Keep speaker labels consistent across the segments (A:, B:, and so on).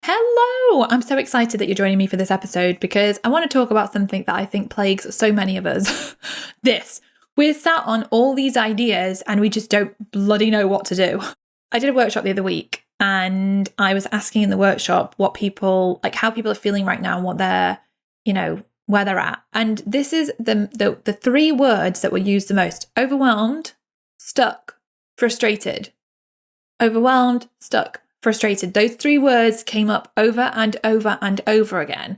A: Hello! I'm so excited that you're joining me for this episode because I want to talk about something that I think plagues so many of us. We're sat on all these ideas and we just don't bloody know what to do. I did a workshop the other week and I was asking in the workshop how people are feeling right now and what they're, where they're at. And this is the three words that were used the most: overwhelmed, stuck, frustrated. Overwhelmed, stuck, frustrated. Those three words came up over and over and over again.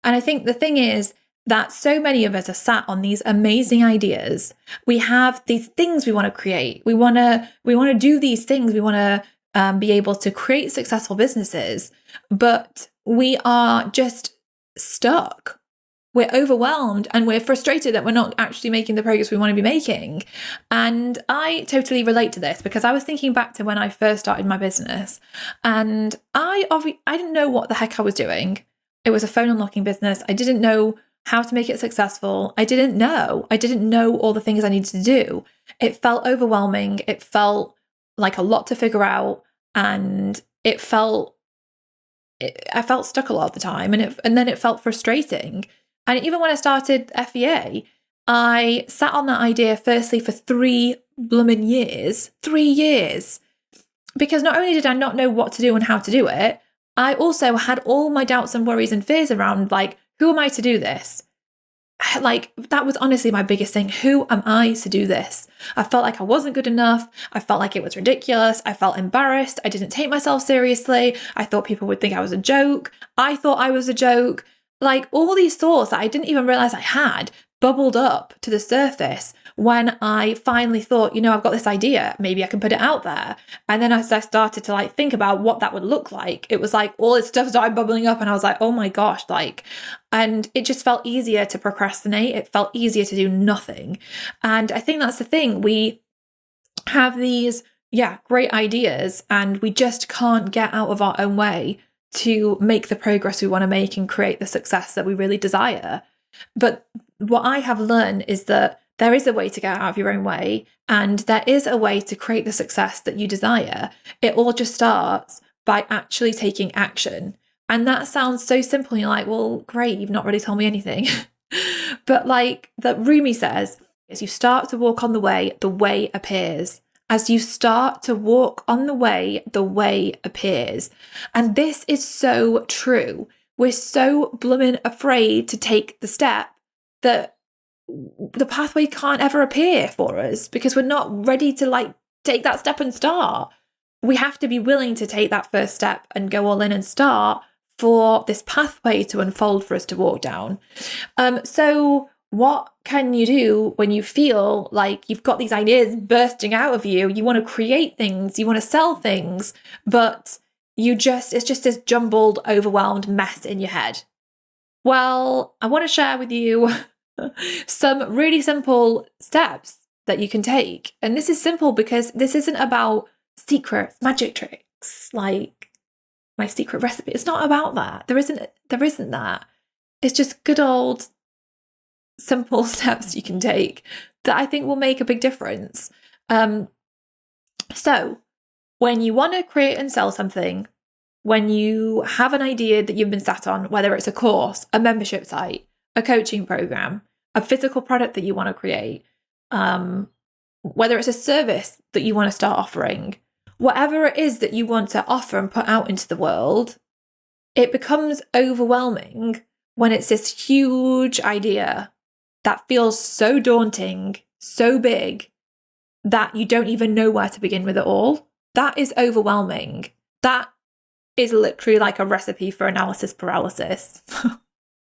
A: And I think the thing is that so many of us are sat on these amazing ideas. We have these things we want to create. We want to do these things. We want to be able to create successful businesses, but we are just stuck. We're overwhelmed and we're frustrated that we're not actually making the progress we want to be making. And I totally relate to this because I was thinking back to when I first started my business and I didn't know what the heck I was doing. It was a phone unlocking business. I didn't know how to make it successful. I didn't know all the things I needed to do. It felt overwhelming. It felt like a lot to figure out. And I felt stuck a lot of the time. And then it felt frustrating. And even when I started FEA, I sat on that idea firstly for 3 blooming years. 3 years. Because not only did I not know what to do and how to do it, I also had all my doubts and worries and fears around, who am I to do this? That was honestly my biggest thing. Who am I to do this? I felt like I wasn't good enough. I felt like it was ridiculous. I felt embarrassed. I didn't take myself seriously. I thought people would think I was a joke. I thought I was a joke. All these thoughts that I didn't even realize I had bubbled up to the surface when I finally thought, I've got this idea, maybe I can put it out there. And then as I started to think about what that would look like, it was all this stuff started bubbling up and I was like, oh my gosh, and it just felt easier to procrastinate. It felt easier to do nothing. And I think that's the thing. We have these, great ideas and we just can't get out of our own way to make the progress we want to make and create the success that we really desire. But what I have learned is that there is a way to get out of your own way and there is a way to create the success that you desire. It all just starts by actually taking action. And that sounds so simple. You're like, well, great, you've not really told me anything. But that Rumi says, as you start to walk on the way appears. As you start to walk on the way appears. And this is so true. We're so blooming afraid to take the step that the pathway can't ever appear for us because we're not ready to take that step and start. We have to be willing to take that first step and go all in and start for this pathway to unfold for us to walk down. So what can you do when you feel like you've got these ideas bursting out of you? You want to create things, you want to sell things, but it's just this jumbled, overwhelmed mess in your head. Well, I want to share with you some really simple steps that you can take. And this is simple because this isn't about secret magic tricks, like my secret recipe. It's not about that. There isn't that. It's just good old simple steps you can take that I think will make a big difference. So when you want to create and sell something, when you have an idea that you've been sat on, whether it's a course, a membership site, a coaching program, a physical product that you want to create, whether it's a service that you want to start offering, whatever it is that you want to offer and put out into the world, it becomes overwhelming when it's this huge idea that feels so daunting, so big, that you don't even know where to begin with it all. That is overwhelming. That is literally like a recipe for analysis paralysis.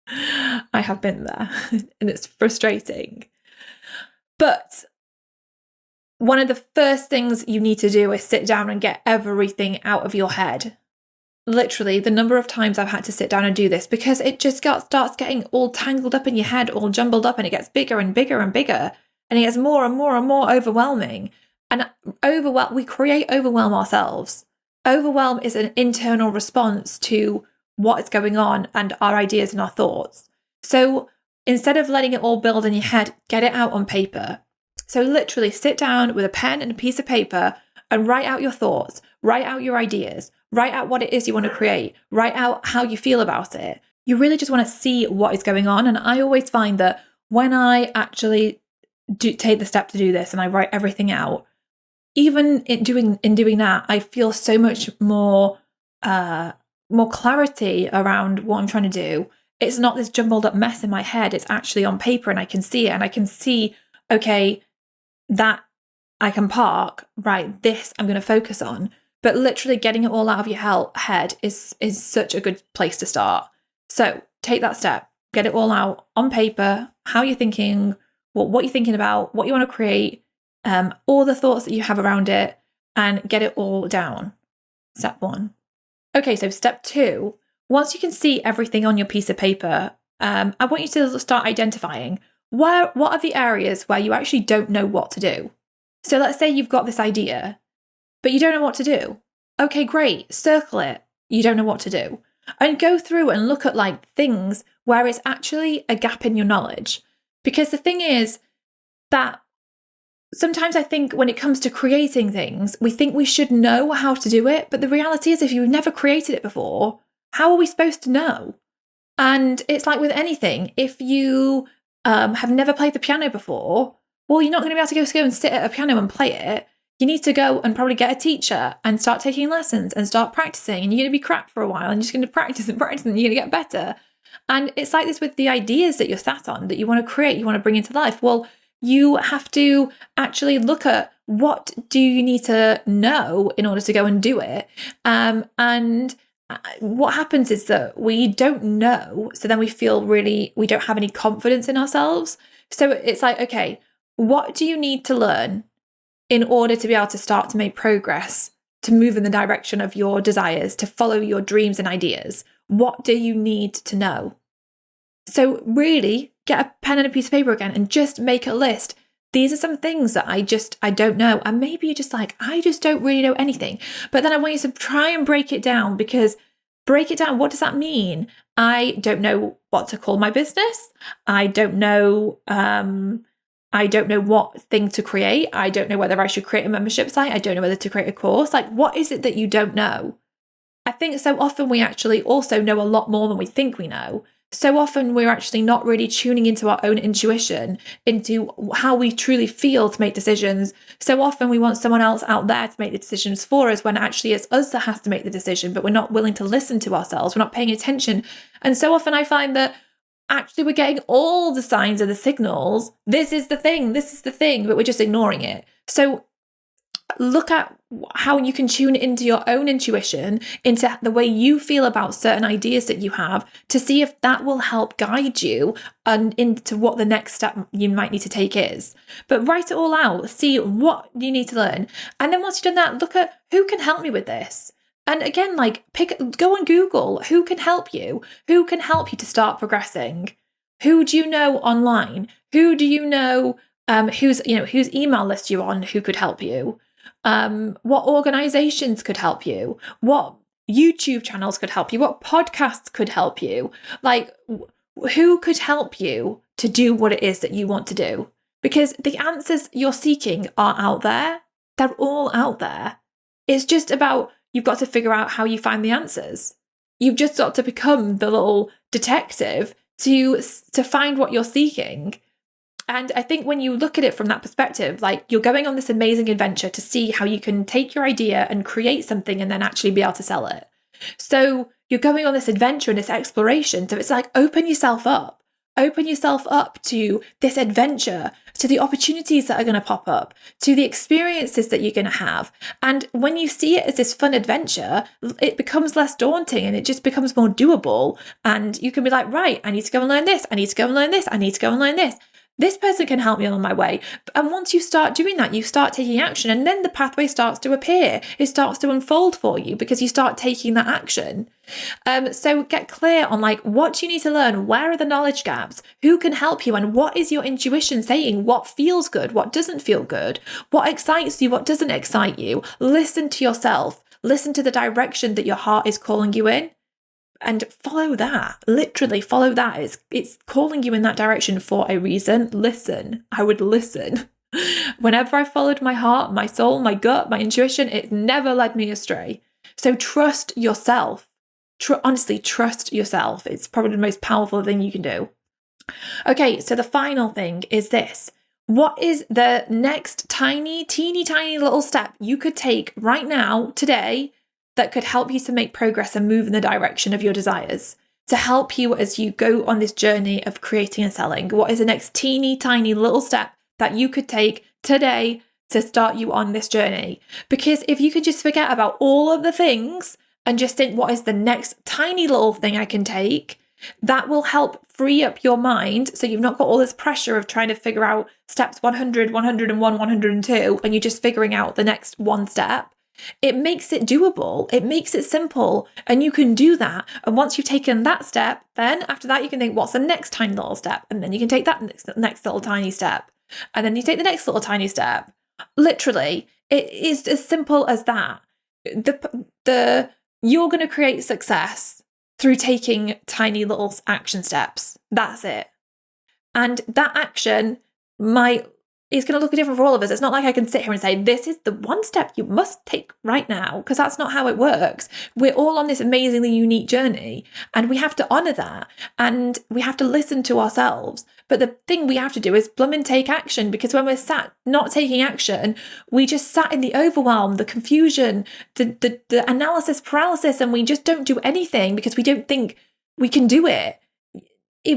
A: I have been there and it's frustrating. But one of the first things you need to do is sit down and get everything out of your head. Literally, the number of times I've had to sit down and do this because it just starts getting all tangled up in your head, all jumbled up, and it gets bigger and bigger and bigger, and it gets more and more and more overwhelming. And we create overwhelm ourselves. Overwhelm is an internal response to what is going on and our ideas and our thoughts. So instead of letting it all build in your head, get it out on paper. So literally sit down with a pen and a piece of paper and write out your thoughts, write out your ideas, write out what it is you want to create, write out how you feel about it. You really just want to see what is going on. And I always find that when I actually take the step to do this and I write everything out, even in doing that, I feel so much more clarity around what I'm trying to do. It's not this jumbled up mess in my head. It's actually on paper and I can see it, and I can see, okay, that I can park, right, this I'm going to focus on. But literally getting it all out of your head is such a good place to start. So take that step, get it all out on paper, how you're thinking, what you're thinking about, what you want to create, all the thoughts that you have around it, and get it all down. Step 1. Okay, so step 2, once you can see everything on your piece of paper, I want you to start identifying what are the areas where you actually don't know what to do. So let's say you've got this idea, but you don't know what to do. Okay, great, circle it. You don't know what to do. And go through and look at like things where it's actually a gap in your knowledge. Because the thing is that sometimes I think when it comes to creating things, we think we should know how to do it. But the reality is, if you've never created it before, how are we supposed to know? And it's like with anything, if you have never played the piano before, well, you're not going to be able to go and sit at a piano and play it. You need to go and probably get a teacher and start taking lessons and start practicing. And you're going to be crap for a while and you're just going to practice and practice and you're going to get better. And it's like this with the ideas that you're sat on, that you want to create, you want to bring into life. Well, you have to actually look at what do you need to know in order to go and do it. And what happens is that we don't know. So then we feel we don't have any confidence in ourselves. So it's like, okay, what do you need to learn in order to be able to start to make progress, to move in the direction of your desires, to follow your dreams and ideas? What do you need to know? So really get a pen and a piece of paper again and just make a list. These are some things that I don't know. And maybe you're just like, I just don't really know anything. But then I want you to try and break it down, because break it down. What does that mean? I don't know what to call my business. I don't know what thing to create. I don't know whether I should create a membership site. I don't know whether to create a course. Like, what is it that you don't know? I think so often we actually also know a lot more than we think we know. So often we're actually not really tuning into our own intuition, into how we truly feel to make decisions. So often we want someone else out there to make the decisions for us, when actually it's us that has to make the decision, but we're not willing to listen to ourselves. We're not paying attention. And so often I find that actually we're getting all the signs of the signals. This is the thing, but we're just ignoring it. So look at how you can tune into your own intuition, into the way you feel about certain ideas that you have, to see if that will help guide you and into what the next step you might need to take is. But write it all out, see what you need to learn. And then once you've done that, look at who can help me with this. And again, go on Google, who can help you? Who can help you to start progressing? Who do you know online? Who do you know whose email list you're on, who could help you? What organizations could help you? What YouTube channels could help you? What podcasts could help you? Like, who could help you to do what it is that you want to do? Because the answers you're seeking are out there. They're all out there. It's just about, you've got to figure out how you find the answers. You've just got to become the little detective to find what you're seeking. And I think when you look at it from that perspective, like, you're going on this amazing adventure to see how you can take your idea and create something and then actually be able to sell it. So you're going on this adventure and this exploration. So it's like, open yourself up to this adventure, to the opportunities that are going to pop up, to the experiences that you're going to have. And when you see it as this fun adventure, it becomes less daunting and it just becomes more doable. And you can be like, right, I need to go and learn this. I need to go and learn this. I need to go and learn this. This person can help me on my way. And once you start doing that, you start taking action, and then the pathway starts to appear. It starts to unfold for you because you start taking that action. So get clear on what do you need to learn? Where are the knowledge gaps? Who can help you? And what is your intuition saying? What feels good? What doesn't feel good? What excites you? What doesn't excite you? Listen to yourself. Listen to the direction that your heart is calling you in. And follow that. Literally follow that. It's calling you in that direction for a reason. Listen. I would listen. Whenever I followed my heart, my soul, my gut, my intuition, it never led me astray. So trust yourself. Honestly, trust yourself. It's probably the most powerful thing you can do. Okay, so the final thing is this. What is the next teeny tiny little step you could take right now, today, that could help you to make progress and move in the direction of your desires? To help you as you go on this journey of creating and selling? What is the next teeny tiny little step that you could take today to start you on this journey? Because if you could just forget about all of the things and just think, what is the next tiny little thing I can take? That will help free up your mind so you've not got all this pressure of trying to figure out steps 100, 101, 102, and you're just figuring out the next one step. It makes it doable. It makes it simple, and you can do that. And once you've taken that step, then after that, you can think, what's the next tiny little step? And then you can take that next little tiny step. And then you take the next little tiny step. Literally, it is as simple as that. You're going to create success through taking tiny little action steps. That's it. And that action is going to look different for all of us. It's not like I can sit here and say, this is the one step you must take right now, because that's not how it works. We're all on this amazingly unique journey, and we have to honor that, and we have to listen to ourselves. But the thing we have to do is blooming take action, because when we're sat not taking action, we just sat in the overwhelm, the confusion, the analysis paralysis, and we just don't do anything because we don't think we can do it.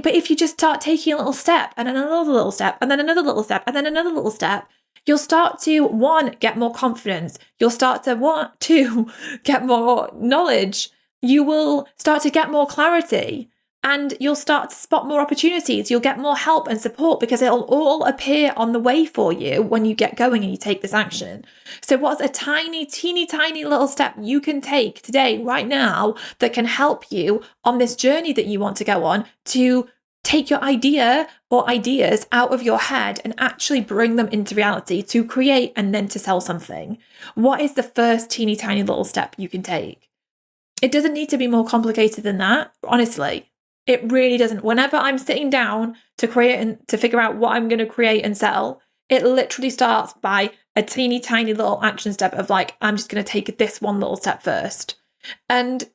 A: But if you just start taking a little step and then another little step and then another little step and then another little step, you'll start to, one, get more confidence. You'll start to want to get more knowledge. You will start to get more clarity, and you'll start to spot more opportunities. You'll get more help and support because it'll all appear on the way for you when you get going and you take this action. So what's a teeny tiny little step you can take today, right now, that can help you on this journey that you want to go on to take your idea or ideas out of your head and actually bring them into reality, to create and then to sell something? What is the first teeny tiny little step you can take? It doesn't need to be more complicated than that, honestly. It really doesn't. Whenever I'm sitting down to create and to figure out what I'm going to create and sell, it literally starts by a teeny tiny little action step of like, I'm just going to take this one little step first. And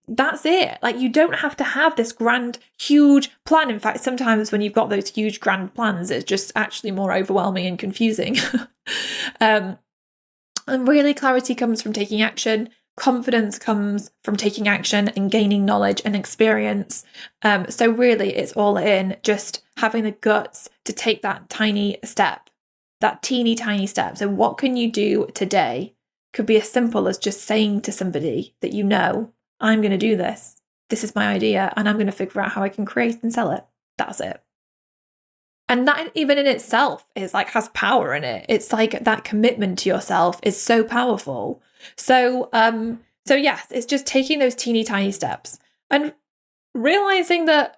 A: that's it. Like, you don't have to have this grand, huge plan. In fact, sometimes when you've got those huge, grand plans, it's just actually more overwhelming and confusing. And really, clarity comes from taking action. Confidence comes from taking action and gaining knowledge and experience. So really, it's all in just having the guts to take that tiny step, that teeny tiny step. So what can you do today? Could be as simple as just saying to somebody that you know, I'm going to do this. This is my idea, and I'm going to figure out how I can create and sell it. That's it. And that even in itself is like, has power in it. It's like that commitment to yourself is so powerful. So yes, it's just taking those teeny tiny steps and realizing that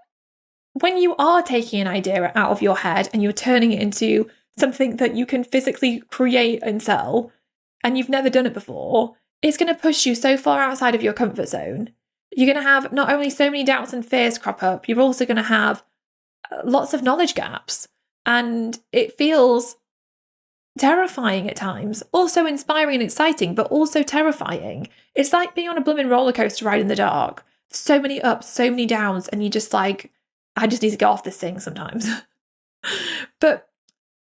A: when you are taking an idea out of your head and you're turning it into something that you can physically create and sell, and you've never done it before, it's going to push you so far outside of your comfort zone. You're going to have not only so many doubts and fears crop up, you're also going to have lots of knowledge gaps, and it feels terrifying at times, also inspiring and exciting, but also terrifying. It's like being on a blooming roller coaster ride in the dark. So many ups, so many downs, and you just like, I just need to get off this thing sometimes. But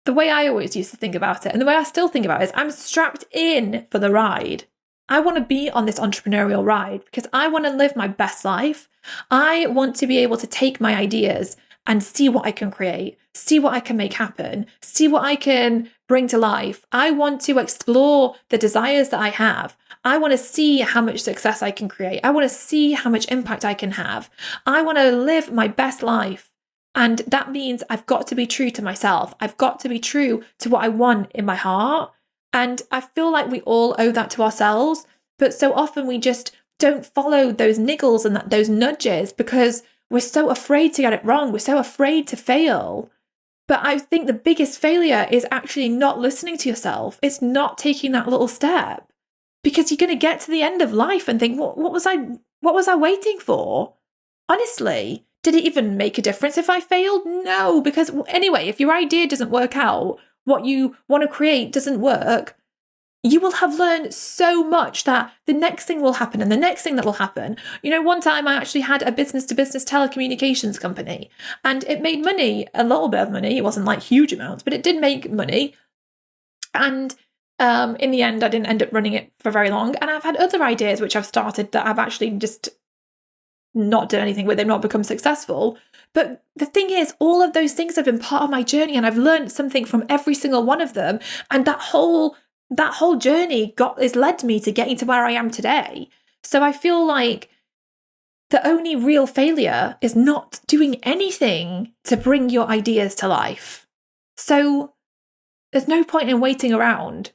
A: the way I always used to think about it, and the way I still think about it, is I'm strapped in for the ride. I want to be on this entrepreneurial ride because I want to live my best life. I want to be able to take my ideas and see what I can create, see what I can make happen, see what I can bring to life. I want to explore the desires that I have. I want to see how much success I can create. I want to see how much impact I can have. I want to live my best life. And that means I've got to be true to myself. I've got to be true to what I want in my heart. And I feel like we all owe that to ourselves. But so often we just don't follow those niggles and those nudges because we're so afraid to get it wrong. We're so afraid to fail. But I think the biggest failure is actually not listening to yourself. It's not taking that little step, because you're going to get to the end of life and think, what was I waiting for? Honestly, did it even make a difference if I failed? No, because anyway, if your idea doesn't work out, what you want to create doesn't work, you will have learned so much that the next thing will happen and the next thing that will happen. One time I actually had a business-to-business telecommunications company, and it made money, a little bit of money. It wasn't like huge amounts, but it did make money. And in the end, I didn't end up running it for very long. And I've had other ideas which I've started that I've actually just not done anything with. They've not become successful. But the thing is, all of those things have been part of my journey, and I've learned something from every single one of them. And that whole journey has led me to getting to where I am today. So I feel like the only real failure is not doing anything to bring your ideas to life. So there's no point in waiting around.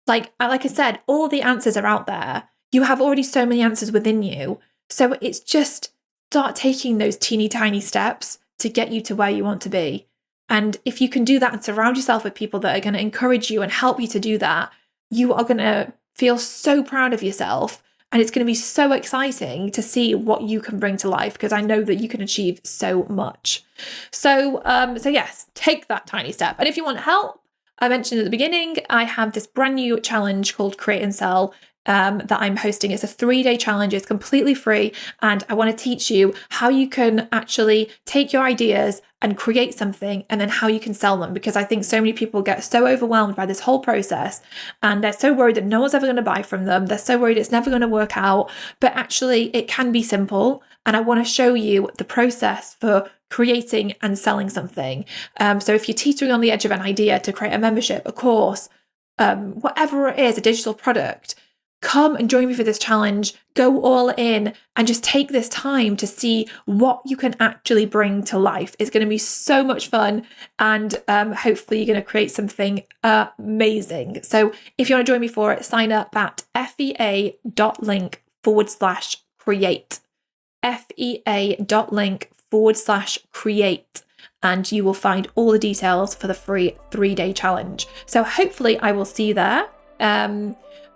A: Like I said, all the answers are out there. You have already so many answers within you. So it's just start taking those teeny tiny steps to get you to where you want to be. And if you can do that and surround yourself with people that are going to encourage you and help you to do that, you are going to feel so proud of yourself. And it's going to be so exciting to see what you can bring to life, because I know that you can achieve so much. So yes, take that tiny step. And if you want help, I mentioned at the beginning, I have this brand new challenge called Create and Sell that I'm hosting. It's a 3-day challenge. It's completely free. And I want to teach you how you can actually take your ideas and create something, and then how you can sell them. Because I think so many people get so overwhelmed by this whole process, and they're so worried that no one's ever going to buy from them. They're so worried it's never going to work out. But actually, it can be simple. And I want to show you the process for creating and selling something. So if you're teetering on the edge of an idea to create a membership, a course, whatever it is, a digital product, come and join me for this challenge. Go all in and just take this time to see what you can actually bring to life. It's going to be so much fun, and hopefully you're going to create something amazing. So if you want to join me for it, sign up at fea.link/create. fea.link/create. And you will find all the details for the free 3-day challenge. So hopefully I will see you there.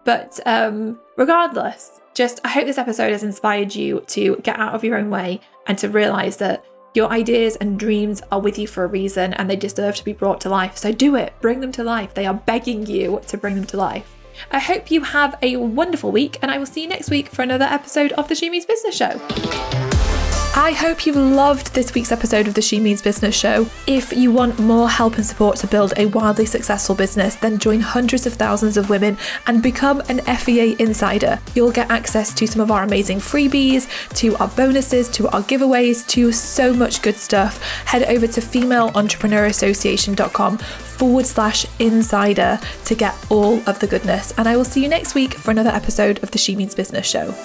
A: But regardless, I hope this episode has inspired you to get out of your own way and to realize that your ideas and dreams are with you for a reason, and they deserve to be brought to life. So do it. Bring them to life. They are begging you to bring them to life. I hope you have a wonderful week, and I will see you next week for another episode of the She Means Business Show. I hope you loved this week's episode of the She Means Business Show. If you want more help and support to build a wildly successful business, then join hundreds of thousands of women and become an FEA insider. You'll get access to some of our amazing freebies, to our bonuses, to our giveaways, to so much good stuff. Head over to femaleentrepreneurassociation.com/insider to get all of the goodness. And I will see you next week for another episode of the She Means Business Show.